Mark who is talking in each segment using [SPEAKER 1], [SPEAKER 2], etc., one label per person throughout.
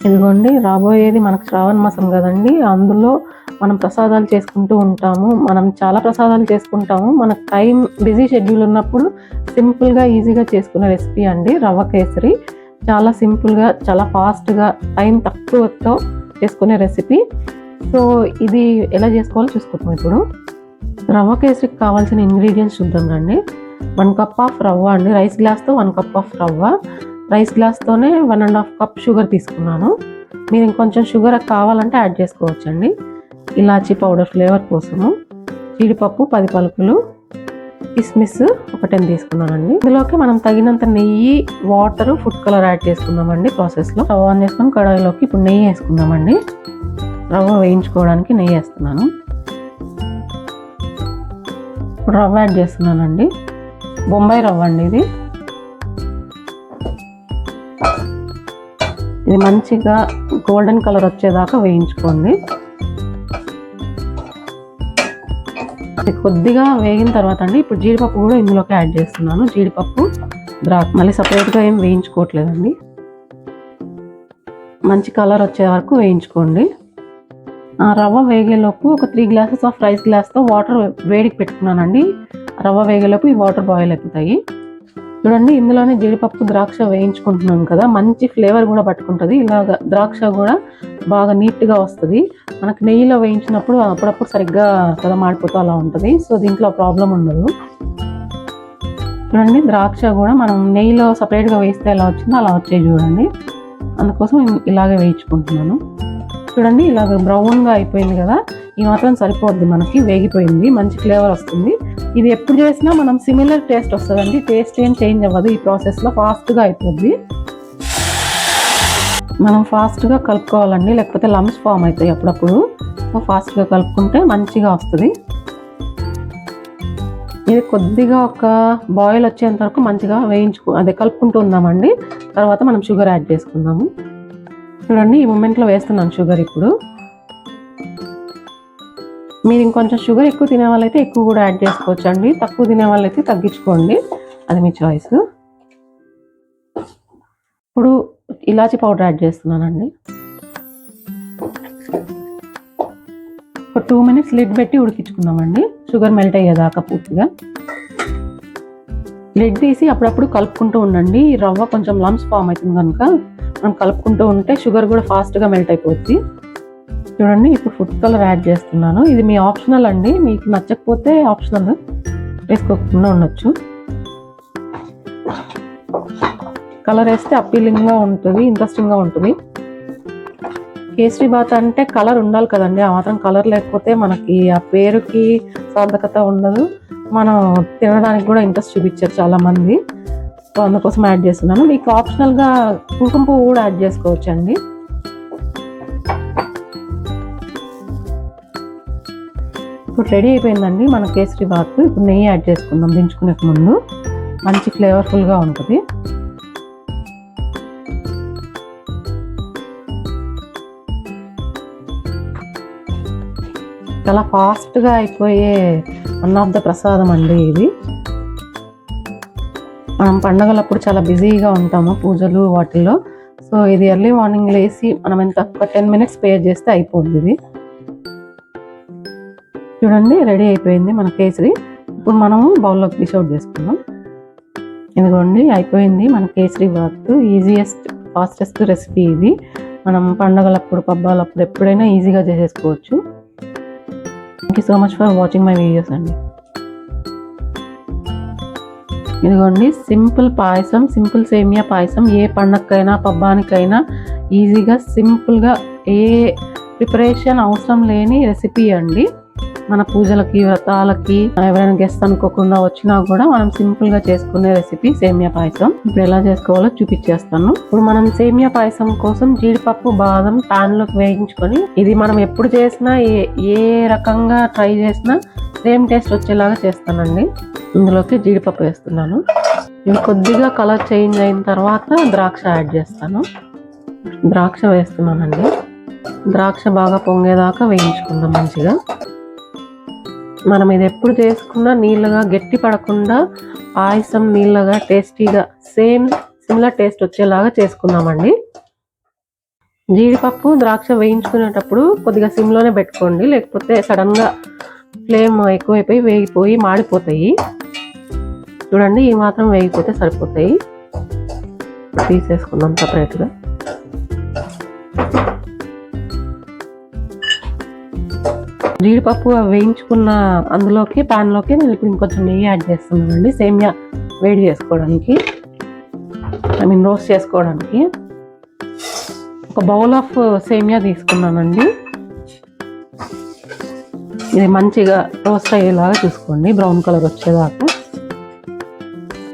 [SPEAKER 1] ఇదిగోండి రాబోయేది మనకు శ్రావణ మాసం కదండి, అందులో మనం ప్రసాదాలు చేసుకుంటూ ఉంటాము. మనం చాలా ప్రసాదాలు చేసుకుంటాము. మనకు టైం బిజీ షెడ్యూల్ ఉన్నప్పుడు సింపుల్గా ఈజీగా చేసుకునే రెసిపీ అండి రవ్వ కేసరి. చాలా సింపుల్గా, చాలా ఫాస్ట్గా, టైం తక్కువతో చేసుకునే రెసిపీ. సో ఇది ఎలా చేసుకోవాలో చూసుకుంటాం. ఇప్పుడు రవ్వ కేసరికి కావాల్సిన ఇంగ్రీడియంట్స్ చూద్దాం రండి. 1 కప్ ఆఫ్ రవ్వ అండి, రైస్ గ్లాస్తో 1 కప్ ఆఫ్ రవ్వ. రైస్ గ్లాస్తోనే 1.5 కప్ షుగర్ తీసుకున్నాను. మీరు ఇంకొంచెం షుగర్ కావాలంటే యాడ్ చేసుకోవచ్చండి. ఇలాచీ పౌడర్ ఫ్లేవర్ కోసము, జీడిపప్పు 10 పలుకులు, కిస్మిస్ ఒక 10 తీసుకున్నానండి. ఇందులోకి మనం తగినంత నెయ్యి, వాటర్, ఫుడ్ కలర్ యాడ్ చేసుకుందామండి. ప్రాసెస్లో స్టవ్ ఆన్ చేసుకొని కడాయిలోకి ఇప్పుడు నెయ్యి వేసుకుందామండి. రవ్వ వేయించుకోవడానికి నెయ్యి వేస్తున్నాను. ఇప్పుడు రవ్వ యాడ్ చేస్తున్నానండి. బొంబాయి రవ్వ అండి ఇది. ఇది మంచిగా గోల్డెన్ కలర్ వచ్చేదాకా వేయించుకోండి. ఇది కొద్దిగా వేగిన తర్వాత అండి ఇప్పుడు జీడిపప్పు కూడా ఇందులోకి యాడ్ చేస్తున్నాను. జీడిపప్పు, ద్రాక్ష మళ్ళీ సపరేట్గా ఏం వేయించుకోవట్లేదండి. మంచి కలర్ వచ్చే వరకు వేయించుకోండి. ఆ రవ్వ వేగేలోపు ఒక 3 గ్లాసెస్ ఆఫ్ రైస్ గ్లాస్తో వాటర్ వేడికి పెట్టుకున్నానండి. రవ్వ వేగేలోపు ఈ వాటర్ బాయిల్ అయిపోతాయి. చూడండి, ఇందులోనే జీడిపప్పు, ద్రాక్ష వేయించుకుంటున్నాం కదా, మంచి ఫ్లేవర్ కూడా పట్టుకుంటుంది. ఇలాగ ద్రాక్ష కూడా బాగా నీట్గా వస్తుంది. మనకు నెయ్యిలో వేయించినప్పుడు అప్పుడప్పుడు సరిగ్గా కదా మాడిపోతూ అలా ఉంటుంది. సో దీంట్లో ప్రాబ్లం ఉండదు. చూడండి, ద్రాక్ష కూడా మనం నెయ్యిలో సపరేట్గా వేస్తే ఎలా వచ్చిందో అలా వచ్చాయి చూడండి. అందుకోసం ఇలాగే వేయించుకుంటున్నాను. చూడండి, ఇలాగ బ్రౌన్గా అయిపోయింది కదా, ఈ మాత్రం సరిపోద్ది. మనకి వేగిపోయింది, మంచి ఫ్లేవర్ వస్తుంది. ఇది ఎప్పుడు చేసినా మనం సిమిలర్ టేస్ట్ వస్తుందండి. టేస్ట్ ఏం చేంజ్ అవ్వదు. ఈ ప్రాసెస్లో ఫాస్ట్గా అయిపోద్ది. మనం ఫాస్ట్గా కలుపుకోవాలండి, లేకపోతే లమ్స్ ఫామ్ అవుతాయి అప్పుడప్పుడు. సో ఫాస్ట్గా కలుపుకుంటే మంచిగా వస్తుంది. ఇది కొద్దిగా ఒక బాయిల్ వచ్చేంత వరకు మంచిగా కలుపుకుంటూ ఉందామండి. తర్వాత మనం షుగర్ యాడ్ చేసుకుందాము. చూడండి, ఈ మూమెంట్లో వేస్తున్నాను షుగర్. ఇప్పుడు మీరు ఇంకొంచెం షుగర్ ఎక్కువ తినే వాళ్ళైతే ఎక్కువ కూడా యాడ్ చేసుకోవచ్చు అండి. తక్కువ తినే వాళ్ళైతే తగ్గించుకోండి, అది మీ చాయిస్. ఇప్పుడు ఇలాచీ పౌడర్ యాడ్ చేస్తున్నానండి. ఒక 2 మినిట్స్ లిడ్ పెట్టి ఉడికించుకుందామండి, షుగర్ మెల్ట్ అయ్యేదాకా పూర్తిగా. లిడ్ తీసి అప్పుడప్పుడు కలుపుకుంటూ ఉండండి. రవ్వ కొంచెం లమ్స్ ఫామ్ అవుతుంది కనుక మనం కలుపుకుంటూ ఉంటే షుగర్ కూడా ఫాస్ట్గా మెల్ట్ అయిపోద్ది. చూడండి, ఇప్పుడు ఫుడ్ కలర్ యాడ్ చేస్తున్నాను. ఇది మీ ఆప్షనల్ అండి, మీకు నచ్చకపోతే ఆప్షనల్ వేసుకోకుండా ఉండొచ్చు. కలర్ వేస్తే అప్పీలింగ్గా ఉంటుంది, ఇంట్రెస్టింగ్గా ఉంటుంది. కేసరి బాత్ అంటే కలర్ ఉండాలి కదండి, ఆ మాత్రం కలర్ లేకపోతే మనకి ఆ పేరుకి సార్థకత ఉండదు. మనం తినడానికి కూడా ఇంట్రెస్ట్ చూపించారు చాలామంది. సో అందుకోసం యాడ్ చేస్తున్నాను. మీకు ఆప్షనల్గా కుంకుమ పువ్వు కూడా యాడ్ చేసుకోవచ్చు అండి. ఇప్పుడు రెడీ అయిపోయిందండి మన కేసరి బాత్. ఇప్పుడు నెయ్యి యాడ్ చేసుకుందాం దించుకునే ముందు, మంచి ఫ్లేవర్ఫుల్గా ఉంటుంది. చాలా ఫాస్ట్గా అయిపోయే వన్ ఆఫ్ ద ప్రసాదం అండి ఇది. మనం పండగలప్పుడు చాలా బిజీగా ఉంటాము పూజలు వాటిల్లో. సో ఇది ఎర్లీ మార్నింగ్ లేసి మనం ఎంత ఒక 10 మినిట్స్ స్పేర్ చేస్తే అయిపోద్ది ఇది. చూడండి, రెడీ అయిపోయింది మన కేసరి. ఇప్పుడు మనము బౌల్లోకి డిష్ అవుట్ చేసుకుందాం. ఇదిగోండి, అయిపోయింది మన kesari bath. Easiest, fastest recipe ఇది. మనం పండగలప్పుడు, పబ్బాలప్పుడు ఎప్పుడైనా ఈజీగా చేసేసుకోవచ్చు. Thank you so much for watching my videos అండి. ఇదిగోండి, సింపుల్ పాయసం, సింపుల్ సేమియా పాయసం. ఏ పండగకైనా పబ్బానికైనా ఈజీగా సింపుల్గా, ఏ ప్రిపరేషన్ అవసరం లేని రెసిపీ అండి. మన పూజలకి, వ్రతాలకి, ఎవరైనా గెస్ట్ అనుకోకుండా వచ్చినా కూడా మనం సింపుల్గా చేసుకునే రెసిపీ సేమియా పాయసం. ఇప్పుడు ఎలా చేసుకోవాలో చూపించేస్తాను. ఇప్పుడు మనం సేమియా పాయసం కోసం జీడిపప్పు, బాదం ప్యాన్లోకి వేయించుకొని, ఇది మనం ఎప్పుడు చేసినా ఏ రకంగా ట్రై చేసినా సేమ్ టేస్ట్ వచ్చేలాగా చేస్తానండి. ఇందులోకి జీడిపప్పు వేస్తున్నాను. ఇవి కొద్దిగా కలర్ చేంజ్ అయిన తర్వాత ద్రాక్ష యాడ్ చేస్తాను. ద్రాక్ష వేస్తున్నానండి. ద్రాక్ష బాగా పొంగేదాకా వేయించుకుందాం మంచిగా. మనం ఇది ఎప్పుడు చేసుకున్నా నీళ్ళగా, గట్టి పడకుండా పాయసం నీళ్ళగా టేస్టీగా సిమిలర్ టేస్ట్ వచ్చేలాగా చేసుకుందామండి. జీడిపప్పు ద్రాక్ష వేయించుకునేటప్పుడు కొద్దిగా సిమ్లోనే పెట్టుకోండి, లేకపోతే సడన్గా ఫ్లేమ్ ఎక్కువైపోయి వేగిపోయి మాడిపోతాయి. చూడండి, ఈ మాత్రం వేగిపోతే సరిపోతాయి. తీసేసుకుందాం సపరేట్గా. జీడిపప్పు వేయించుకున్న అందులోకి ప్యాన్లోకి నేను ఇప్పుడు ఇంకొంచెం నెయ్యి యాడ్ చేస్తున్నానండి, సేమియా వేడి చేసుకోవడానికి, రోస్ట్ చేసుకోవడానికి. ఒక బౌల్ ఆఫ్ సేమియా తీసుకున్నానండి. ఇది మంచిగా రోస్ట్ అయ్యేలాగా చూసుకోండి, బ్రౌన్ కలర్ వచ్చేదాకా.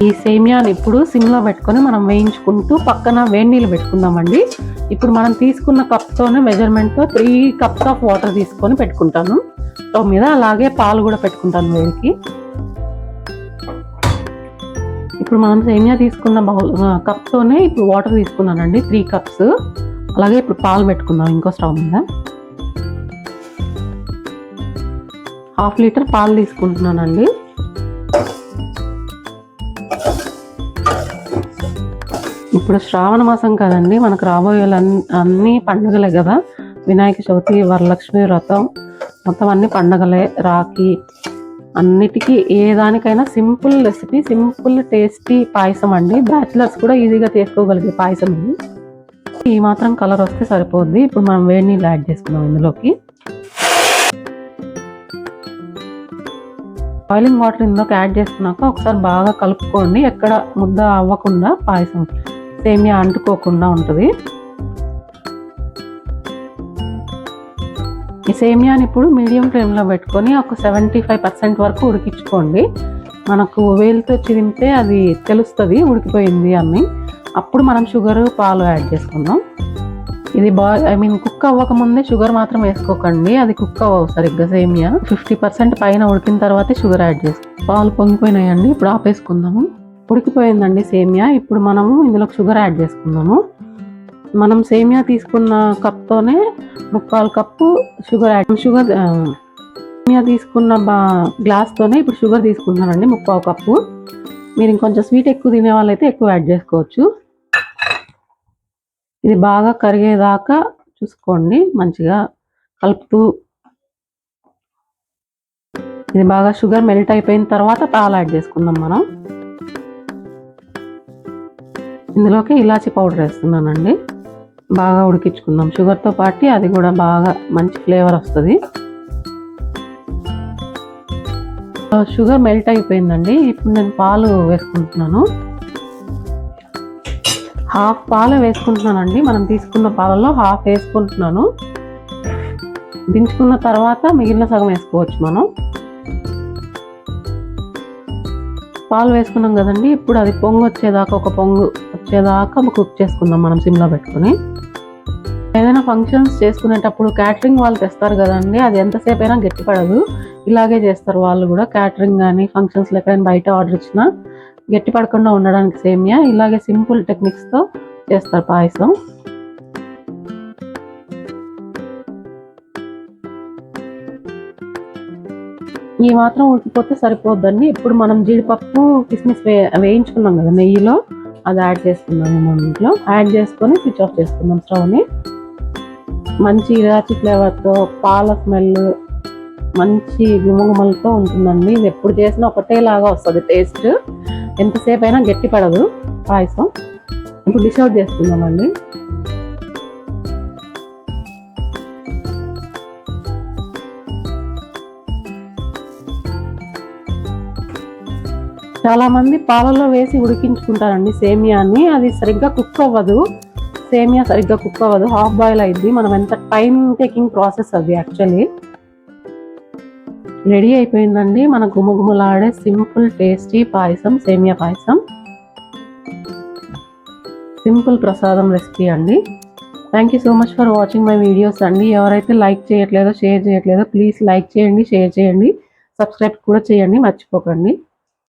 [SPEAKER 1] ఈ సేమియాని ఇప్పుడు సిమ్లో పెట్టుకొని మనం వేయించుకుంటూ పక్కన వేడి నీళ్ళు పెట్టుకుందామండి. ఇప్పుడు మనం తీసుకున్న కప్తోనే మెజర్మెంట్తో 3 cups ఆఫ్ వాటర్ తీసుకొని పెట్టుకుంటాను స్టవ్ మీద. అలాగే పాలు కూడా పెట్టుకుంటాను వేడికి. ఇప్పుడు మనం సేమియా తీసుకున్న కప్తోనే ఇప్పుడు వాటర్ తీసుకున్నానండి 3 cups. అలాగే ఇప్పుడు పాలు పెట్టుకుందాం ఇంకో స్టవ్ మీద. 1/2 లీటర్ పాలు తీసుకుంటున్నానండి. ఇప్పుడు శ్రావణ మాసం కదండి, మనకు రాబోయే అన్ని పండుగలే కదా. వినాయక చవితి, వరలక్ష్మి వ్రతం, మొత్తం అన్ని పండుగలే. రాఖీ, అన్నిటికీ ఏ దానికైనా సింపుల్ రెసిపీ, సింపుల్ టేస్టీ పాయసం అండి. బ్యాచిలర్స్ కూడా ఈజీగా చేసుకోగలిగే పాయసం ఇది. ఈ మాత్రం కలర్ వస్తే సరిపోద్ది. ఇప్పుడు మనం వేడి నీళ్ళు యాడ్ చేసుకున్నాం ఇందులోకి. బాయిలింగ్ వాటర్ ఇందులోకి యాడ్ చేసుకున్నాక ఒకసారి బాగా కలుపుకోండి, ఎక్కడ ముద్ద అవ్వకుండా, పాయసం సేమియా అంటుకోకుండా ఉంటుంది. ఈ సేమియాని ఇప్పుడు మీడియం ఫ్లేమ్లో పెట్టుకొని ఒక 75% వరకు ఉడికించుకోండి. మనకు వేలుతో చిదిమితే అది తెలుస్తుంది ఉడికిపోయింది అని. అప్పుడు మనం షుగర్, పాలు యాడ్ చేసుకుందాం. ఇది కుక్ అవ్వకముందే షుగర్ మాత్రం వేసుకోకండి, అది కుక్ అవ్వవు సరిగ్గా. సేమియా 50% పైన ఉడికిన తర్వాతే షుగర్ యాడ్ చేసుకోండి. పాలు పొంగిపోయినాయండి, ఇప్పుడు ఆపేసుకుందాము. ఉడికిపోయిందండి సేమియా. ఇప్పుడు మనము ఇందులో షుగర్ యాడ్ చేసుకుందాము. మనం సేమియా తీసుకున్న కప్తోనే 3/4 కప్పు షుగర్ యాడ్. సేమియా తీసుకున్న గ్లాస్తోనే ఇప్పుడు షుగర్ తీసుకుంటానండి 3/4 కప్పు. మీరు ఇంకొంచెం స్వీట్ ఎక్కువ తినే వాళ్ళైతే ఎక్కువ యాడ్ చేసుకోవచ్చు. ఇది బాగా కరిగేదాకా చూసుకోండి, మంచిగా కలుపుతూ. ఇది బాగా షుగర్ మెల్ట్ అయిపోయిన తర్వాత పాలు యాడ్ చేసుకుందాం మనం. ఇందులోకి ఇలాచీ పౌడర్ వేస్తున్నానండి. బాగా ఉడికించుకుందాం షుగర్తో పాటు, అది కూడా బాగా మంచి ఫ్లేవర్ వస్తుంది. షుగర్ మెల్ట్ అయిపోయిందండి. ఇప్పుడు నేను పాలు వేసుకుంటున్నాను. 1/2 పాలు వేసుకుంటున్నానండి. మనం తీసుకున్న పాలలో 1/2 వేసుకుంటున్నాను. దించుకున్న తర్వాత మిగిలిన సగం వేసుకోవచ్చు మనం. పాలు వేసుకున్నాం కదండి, ఇప్పుడు అది పొంగు వచ్చేదాకా, ఒక పొంగు వచ్చేదాకా కుక్ చేసుకుందాం మనం సిమ్లో పెట్టుకుని. ఏదైనా ఫంక్షన్స్ చేసుకునేటప్పుడు క్యాటరింగ్ వాళ్ళు తెస్తారు కదండి, అది ఎంతసేపు అయినా గట్టిపడదు. ఇలాగే చేస్తారు వాళ్ళు కూడా. క్యాటరింగ్ కానీ ఫంక్షన్స్లో ఎక్కడైనా బయట ఆర్డర్ ఇచ్చినా గట్టి పడకుండా ఉండడానికి సేమియా ఇలాగే సింపుల్ టెక్నిక్స్తో చేస్తారు పాయసం. ఈ మాత్రం ఉడికిపోతే సరిపోద్దండి. ఇప్పుడు మనం జీడిపప్పు, కిస్మిస్ వేయించుకున్నాం కదా నెయ్యిలో, అది యాడ్ చేసుకున్నాము మనం ఇంట్లో. యాడ్ చేసుకొని స్విచ్ ఆఫ్ చేసుకున్నాం స్టవ్ని. మంచి ఇలాచి ఫ్లేవర్తో, పాల స్మెల్, మంచి గుమగుమలతో ఉంటుందండి. ఇది ఎప్పుడు చేసినా ఒకటేలాగా వస్తుంది టేస్ట్. ఎంతసేపు అయినా గట్టి పడదు పాయసం. ఇప్పుడు డిష్ అవుట్ చేసుకుందామండి. చాలా మంది పాలలో వేసి ఉడికించుకుంటారండి సేమియాని, అది సరిగ్గా కుక్ అవ్వదు. సేమియా సరిగ్గా కుక్ అవ్వదు, హాఫ్ బాయిల్ అయింది. మనం ఎంత టైం టేకింగ్ ప్రాసెస్ అది యాక్చువల్లీ. రెడీ అయిపోయిందండి మన గుమగుమలాడే సింపుల్ టేస్టీ పాయసం, సేమియా పాయసం. సింపుల్ ప్రసాదం రెసిపీ అండి. Thank you so much for watching my videos అండి. ఎవరైతే లైక్ చేయట్లేదో, షేర్ చేయట్లేదో, ప్లీజ్ లైక్ చేయండి, షేర్ చేయండి, సబ్స్క్రైబ్ కూడా చేయండి, మర్చిపోకండి.